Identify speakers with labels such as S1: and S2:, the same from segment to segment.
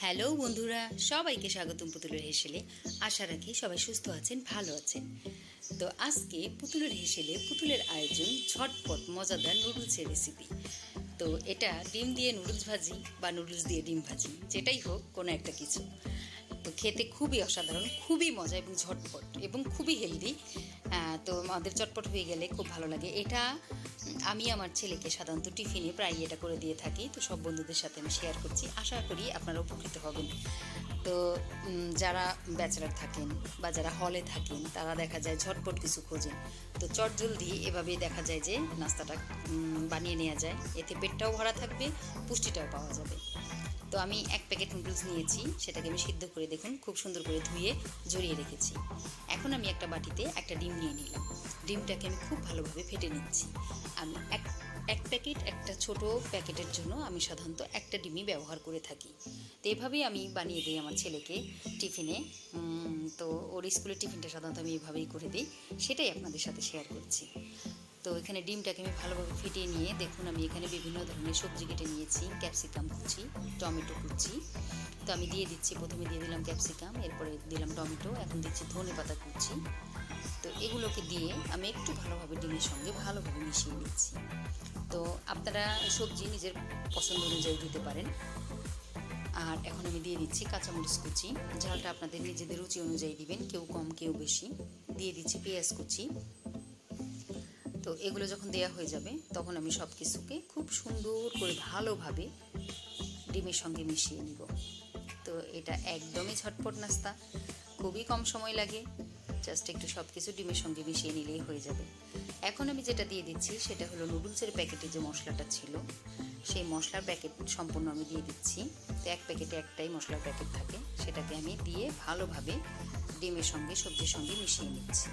S1: Hello বন্ধুরা, সবাইকে স্বাগতম পুতুলের হেসেলে। আশা রাখি সবাই সুস্থ আছেন, ভালো আছেন। তো আজকে পুতুলের হেসেলে পুতুলের আয়োজন ঝটপট মজাদার নুডলসের রেসিপি। তো এটা ডিম দিয়ে নুডলস ভাজি বা নুডলস দিয়ে ডিম ভাজি, যেটাই হোক কোনো একটা কিছু। তো খেতে খুবই অসাধারণ, খুবই মজা এবং ঝটপট এবং খুবই হেলদি। তো আমাদের চটপট হয়ে গেলে খুব ভালো লাগে এটা। আমি আমার ছেলেকে সাধারণত টিফিনে প্রায় এটা করে দিয়ে থাকি। তো সব বন্ধুদের সাথে আমি শেয়ার করছি, আশা করি আপনারা উপকৃত হবেন। তো যারা ব্যাচেলার থাকেন বা যারা হলে থাকেন তারা দেখা যায় ঝটপট কিছু খোঁজেন। তো চটজলদি এভাবেই দেখা যায় যে নাস্তাটা বানিয়ে নেওয়া যায়। এতে পেটটাও ভরা থাকবে, পুষ্টিটাও পাওয়া যাবে। তো আমি 1 প্যাকেট নুডলস নিয়েছি, সেটাকে আমি সিদ্ধ করে দেখুন খুব সুন্দর করে ধুয়ে জড়িয়ে রেখেছি। এখন আমি একটা বাটিতে একটা ডিম নিয়ে নিলাম। ডিমটাকে আমি খুব ভালোভাবে ফেটে নিচ্ছি। আমি এক প্যাকেট, একটা ছোট প্যাকেটের জন্য আমি সাধারণত একটা ডিমই ব্যবহার করে থাকি। তো এভাবেই আমি বানিয়ে দিই আমার ছেলেকে টিফিনে। তো ওর স্কুলের টিফিনটা সাধারণত আমি এভাবেই করে দিই, সেটাই আপনাদের সাথে শেয়ার করছি। তো এখানে ডিমটাকে আমি ভালোভাবে ফেটিয়ে নিয়ে দেখুন আমি এখানে বিভিন্ন ধরনের সবজি কেটে নিয়েছি। ক্যাপসিকাম কুচি, টমেটো কুচি। তো আমি দিয়ে দিচ্ছি, প্রথমে দিয়ে দিলাম ক্যাপসিকাম, এরপরে দিলাম টমেটো, এখন দিচ্ছি ধনেপাতা কুচি। তো এগুলোকে দিয়ে আমি একটু ভালোভাবে ডিমের সঙ্গে ভালোভাবে মিশিয়ে নিচ্ছি। তো আপনারা সবজি নিজের পছন্দ অনুযায়ী দিতে পারেন। আর এখন আমি দিয়ে দিচ্ছি কাঁচামরিচ কুচি, ঝালটা আপনাদের নিজেদের রুচি অনুযায়ী দিবেন, কেউ কম কেউ বেশি। দিয়ে দিচ্ছি পেঁয়াজ কুচি। তো এগুলো যখন দেয়া হয়ে যাবে তখন আমি সব কিছুকে খুব সুন্দর করে ভালোভাবে ডিমের সঙ্গে মিশিয়ে নিব। তো এটা একদমই ঝটপট নাস্তা, খুবই কম সময় লাগে, জাস্ট একটু সব কিছু ডিমের সঙ্গে মিশিয়ে নিলেই হয়ে যাবে। এখন আমি যেটা দিয়ে দিচ্ছি সেটা হলো নুডলসের প্যাকেটে যে মশলাটা ছিল, সেই মশলার প্যাকেট সম্পূর্ণ আমি দিয়ে দিচ্ছি। তো 1 প্যাকেটে একটাই মশলার প্যাকেট থাকে, সেটাকে আমি দিয়ে ভালোভাবে ডিমের সঙ্গে সবজির সঙ্গে মিশিয়ে নিচ্ছি।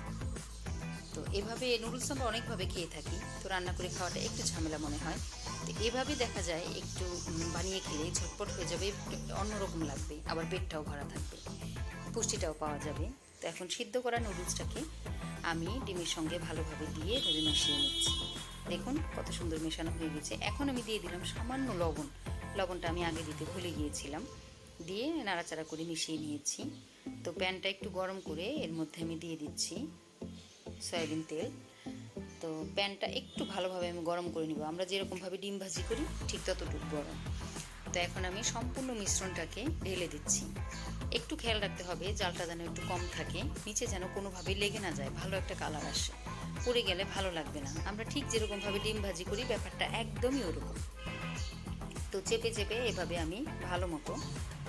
S1: তো এভাবে নুডলস আমরা অনেকভাবে খেয়ে থাকি, তো রান্না করে খাওয়াটা একটু ঝামেলা মনে হয়। তো এভাবে দেখা যায় একটু বানিয়ে খেলে ঝটপট হয়ে যাবে, অন্যরকম লাগবে, আবার পেটটাও ভরা থাকবে, পুষ্টিটাও পাওয়া যাবে। তো এখন সিদ্ধ করা নুডলসটাকে আমি ডিমের সঙ্গে ভালোভাবে দিয়ে এভাবে মিশিয়ে নিচ্ছি। দেখুন কত সুন্দর মেশানো হয়ে গেছে। এখন আমি দিয়ে দিলাম সামান্য লবণ। লবণটা আমি আগে দিতে ভুলে গিয়েছিলাম। দিয়ে নাড়াচাড়া করে মিশিয়ে নিয়েছি। তো প্যানটা একটু গরম করে এর মধ্যে আমি দিয়ে দিচ্ছি সয়াবিন তেল। তো প্যানটা একটু ভালোভাবে আমি গরম করে নিব, আমরা যেরকমভাবে ডিম ভাজি করি ঠিক ততটুকু গরম। তো এখন আমি সম্পূর্ণ মিশ্রণটাকে ঢেলে দিচ্ছি। একটু খেয়াল রাখতে হবে জালটা যেন একটু কম থাকে, নিচে যেন কোনোভাবে লেগে না যায়, ভালো একটা কালার আসে। পুড়ে গেলে ভালো লাগবে না। আমরা ঠিক যেরকমভাবে ডিম ভাজি করি ব্যাপারটা একদমই ওরকম। তো চেপে চেপে এভাবে আমি ভালো মতো,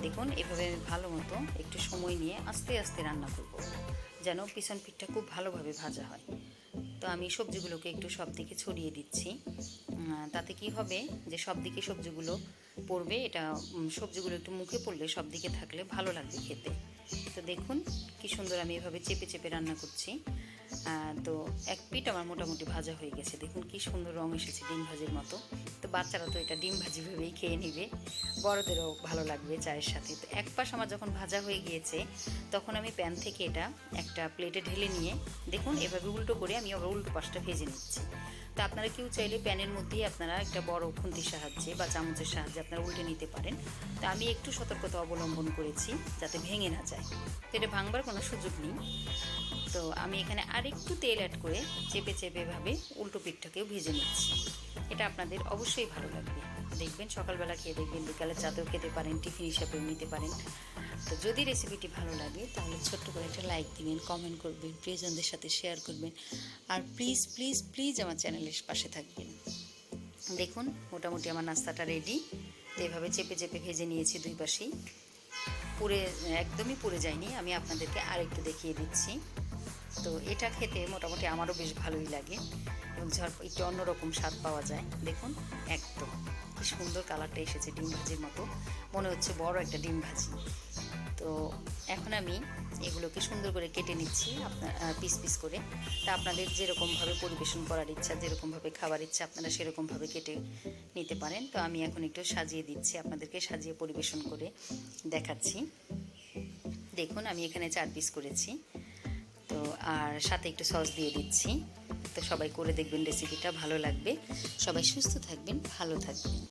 S1: দেখুন এভাবে আমি ভালো মতো একটু সময় নিয়ে আস্তে আস্তে রান্না করব, যেন পিছন পিঠটা খুব ভালোভাবে ভাজা হয়। তো আমি সবজিগুলোকে একটু সব দিকে ছড়িয়ে দিচ্ছি। তাতে কি হবে যে সব দিকে সবজিগুলো পড়বে, এটা সবজিগুলো একটু মুখে পড়লে সব দিকে থাকলে ভালো লাগবে খেতে। তো দেখুন কি সুন্দর আমি এভাবে চেপে চেপে রান্না করছি। তো এক পিঠ আমার মোটামুটি ভাজা হয়ে গেছে, দেখুন কি সুন্দর রং এসেছে ডিম ভাজির মতো। তো বাচ্চারা তো এটা ডিম ভাজি ভেবেই খেয়ে নেবে, বড়দেরও ভালো লাগবে চায়ের সাথে। তো এক পাশ আমার যখন ভাজা হয়ে গিয়েছে তখন আমি প্যান থেকে এটা একটা প্লেটে ঢেলে নিয়ে দেখুন এভাবে উল্টো করে আমি আবার উল্টো পাশটা ভেজে নিচ্ছি। তো আপনারা কেউ চাইলে প্যানের মধ্যেই আপনারা একটা বড় খুন্তির সাহায্যে বা চামচের সাহায্যে আপনারা উল্টে নিতে পারেন। তো আমি একটু সতর্কতা অবলম্বন করেছি যাতে ভেঙে না যায়, তো এটা ভাঙবার কোনো সুযোগ নেই। তো আমি এখানে আরেকটু তেল অ্যাড করে চেপে চেপে এভাবে উল্টো পিঠটাকেও ভেজে নিচ্ছি। এটা আপনাদের অবশ্যই ভালো লাগবে, দেখবেন সকালবেলা খেয়ে দেখবেন, বিকালে চাতেও খেতে পারেন, টিফিন হিসাবেও নিতে পারেন। তো যদি রেসিপিটি ভালো লাগে তাহলে ছোট্ট করে একটা লাইক দিবেন, কমেন্ট করবেন, প্রিয়জনদের সাথে শেয়ার করবেন। আর প্লিজ প্লিজ প্লিজ আমার চ্যানেলের পাশে থাকবেন। দেখুন মোটামুটি আমার নাস্তাটা রেডি। তো এভাবে চেপে চেপে ভেজে নিয়েছি দুই পাশেই, পুড়ে একদমই পুড়ে যায়নি। আমি আপনাদেরকে আরেকটু দেখিয়ে দিচ্ছি। তো এটা খেতে মোটামুটি আমারও বেশ ভালোই লাগে এবং একটু অন্যরকম স্বাদ পাওয়া যায়। দেখুন একদম কি সুন্দর কালারটা এসেছে, ডিম ভাজির মতো মনে হচ্ছে, বড় একটা ডিম ভাজি। তো এখন আমি এগুলোকে সুন্দর করে কেটে নিচ্ছি আপনার পিস পিস করে। তা আপনাদের যেরকমভাবে পরিবেশন করার ইচ্ছা, যেরকমভাবে খাবার ইচ্ছা আপনারা সেরকমভাবে কেটে নিতে পারেন। তো আমি এখন একটু সাজিয়ে দিচ্ছি, আপনাদেরকে সাজিয়ে পরিবেশন করে দেখাচ্ছি। দেখুন আমি এখানে 4 পিস করেছি। তো আর সাথে একটু সস দিয়ে দিচ্ছি। তো সবাই করে দেখবেন, রেসিপিটা ভালো লাগবে। সবাই সুস্থ থাকবেন, ভালো থাকবেন।